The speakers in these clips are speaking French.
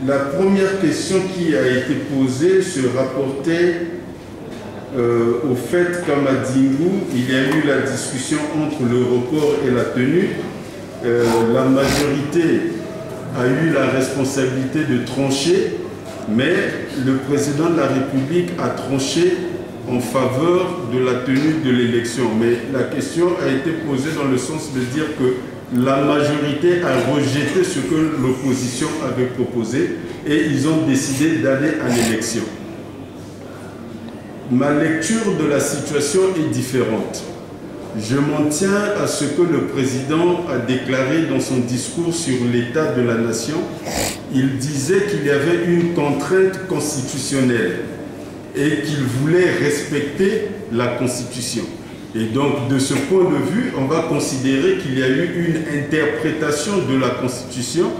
La première question qui a été posée se rapportait au fait qu'à Madingu, il y a eu la discussion entre le report et la tenue. La majorité a eu la responsabilité de trancher, mais le président de la République a tranché en faveur de la tenue de l'élection. Mais la question a été posée dans le sens de dire que la majorité a rejeté ce que l'opposition avait proposé et ils ont décidé d'aller à l'élection. Ma lecture de la situation est différente. Je m'en tiens à ce que le président a déclaré dans son discours sur l'état de la nation. Il disait qu'il y avait une contrainte constitutionnelle et qu'il voulait respecter la Constitution. Et donc, de ce point de vue, on va considérer qu'il y a eu une interprétation de la Constitution,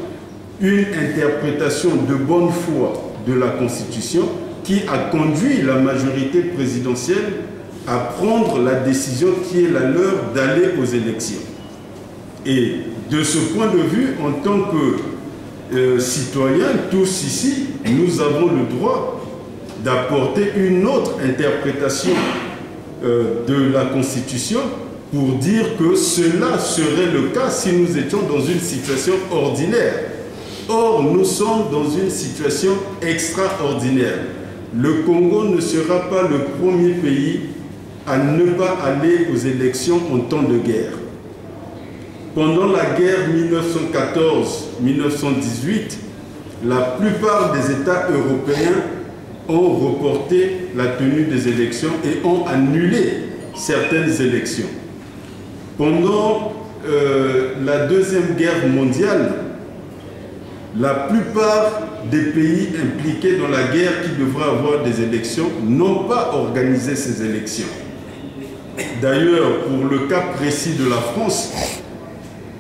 une interprétation de bonne foi de la Constitution qui a conduit la majorité présidentielle à prendre la décision qui est la leur d'aller aux élections. Et de ce point de vue, en tant que citoyens, tous ici, nous avons le droit d'apporter une autre interprétation de la Constitution pour dire que cela serait le cas si nous étions dans une situation ordinaire. Or, nous sommes dans une situation extraordinaire. Le Congo ne sera pas le premier pays à ne pas aller aux élections en temps de guerre. Pendant la guerre 1914-1918, la plupart des États européens ont reporté la tenue des élections et ont annulé certaines élections. Pendant la Deuxième Guerre mondiale, la plupart des pays impliqués dans la guerre qui devraient avoir des élections n'ont pas organisé ces élections. D'ailleurs, pour le cas précis de la France,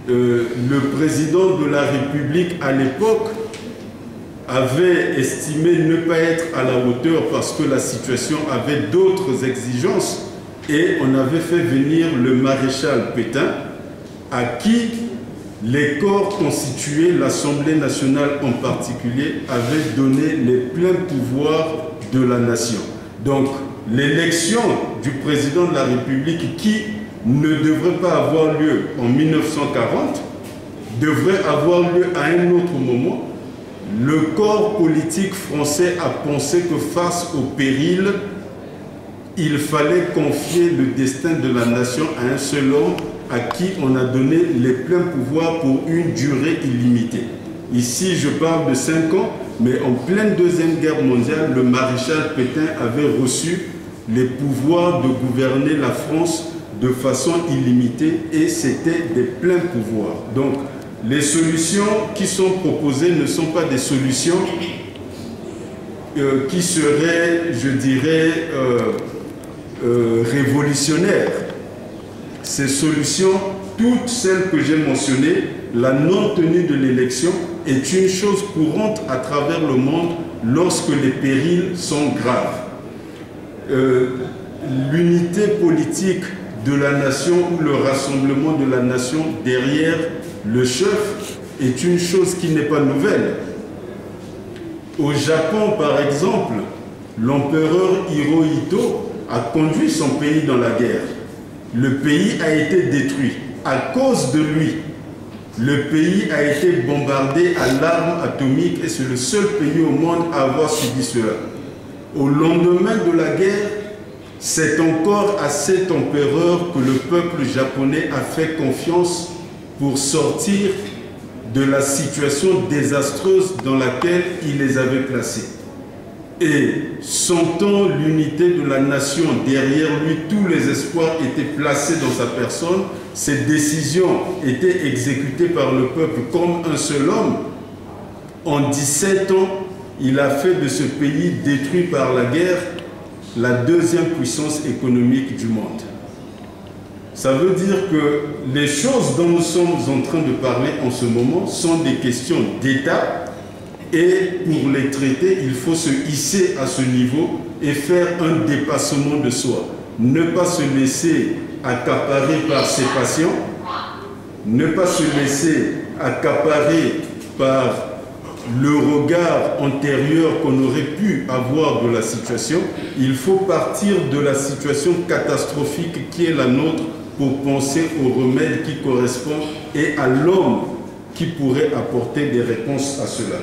le président de la République à l'époque avait estimé ne pas être à la hauteur parce que la situation avait d'autres exigences et on avait fait venir le maréchal Pétain à qui les corps constitués, l'Assemblée nationale en particulier, avaient donné les pleins pouvoirs de la nation. Donc, l'élection du président de la République qui ne devrait pas avoir lieu en 1940 devrait avoir lieu à un autre moment. Le corps politique français a pensé que face au péril, il fallait confier le destin de la nation à un seul homme à qui on a donné les pleins pouvoirs pour une durée illimitée. Ici, je parle de 5 ans, mais en pleine Deuxième Guerre mondiale, le maréchal Pétain avait reçu les pouvoirs de gouverner la France de façon illimitée et c'était des pleins pouvoirs. Donc, les solutions qui sont proposées ne sont pas des solutions qui seraient, je dirais, révolutionnaires. Ces solutions, toutes celles que j'ai mentionnées, la non-tenue de l'élection est une chose courante à travers le monde lorsque les périls sont graves. L'unité politique de la nation ou le rassemblement de la nation derrière le chef est une chose qui n'est pas nouvelle. Au Japon, par exemple, l'empereur Hirohito a conduit son pays dans la guerre. Le pays a été détruit. À cause de lui, le pays a été bombardé à l'arme atomique et c'est le seul pays au monde à avoir subi cela. Au lendemain de la guerre, c'est encore à cet empereur que le peuple japonais a fait confiance pour sortir de la situation désastreuse dans laquelle il les avait placés. Et sentant l'unité de la nation derrière lui, tous les espoirs étaient placés dans sa personne, ses décisions étaient exécutées par le peuple comme un seul homme. En 17 ans, il a fait de ce pays détruit par la guerre la deuxième puissance économique du monde. Ça veut dire que les choses dont nous sommes en train de parler en ce moment sont des questions d'État et pour les traiter, il faut se hisser à ce niveau et faire un dépassement de soi. Ne pas se laisser accaparer par ses passions, ne pas se laisser accaparer par le regard antérieur qu'on aurait pu avoir de la situation, il faut partir de la situation catastrophique qui est la nôtre pour penser au remède qui correspond et à l'homme qui pourrait apporter des réponses à cela.